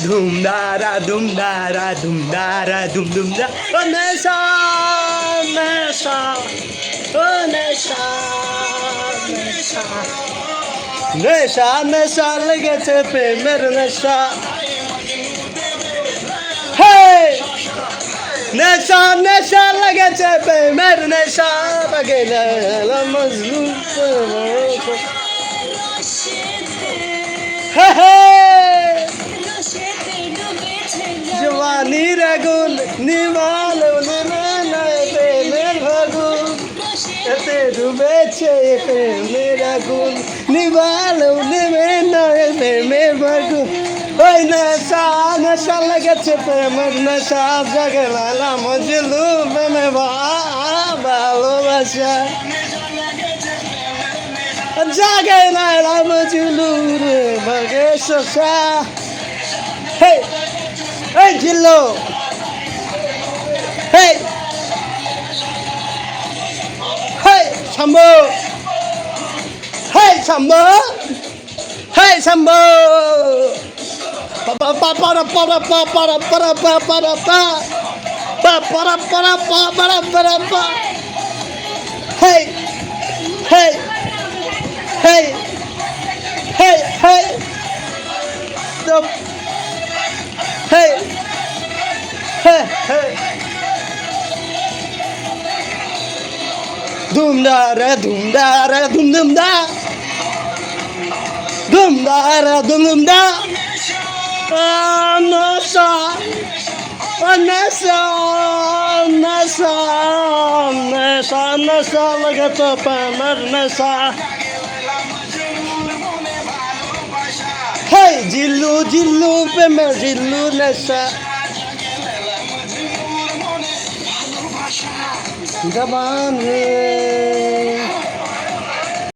ধুমদারা ধুমদারা ধুমদারা ধুম ধুমদা ও নেশা নেশা ও নেশা নেশা নেশা নেশা লেগেছে প্রেমের নেশা হে নেশা নেশা লেগেছে প্রেমের নেশা বাগে মজনু হে হে জওয়ানির আগুন নিভাল প্রেমের ফাগুন এতে ডুবেছে প্রেমের আগুন নিভাল প্রেমের ফাগুন ওই নেশা নেশা লেগেছে প্রেমের নেশা জাগে লালা মজলু প্রেমে ভালোবাসা জাগে লালা মজলু রে বাগে শশা হে Hey, Jillo! Hey! Hey, Sambo! Hey, Sambo! Hey, Sambo! Hey! Hey! Hey! Hey! Hey! Stop! Hey! Hey! Hey! Dum da ra dum da ra dum dum da. Dum da ra dum da. Nasa. Nasa. Nasa. Nasa. Nasa lagata pamar nasa. Hey, Jillu, Jillu, Pema, Jillu, Nasa. Gaban,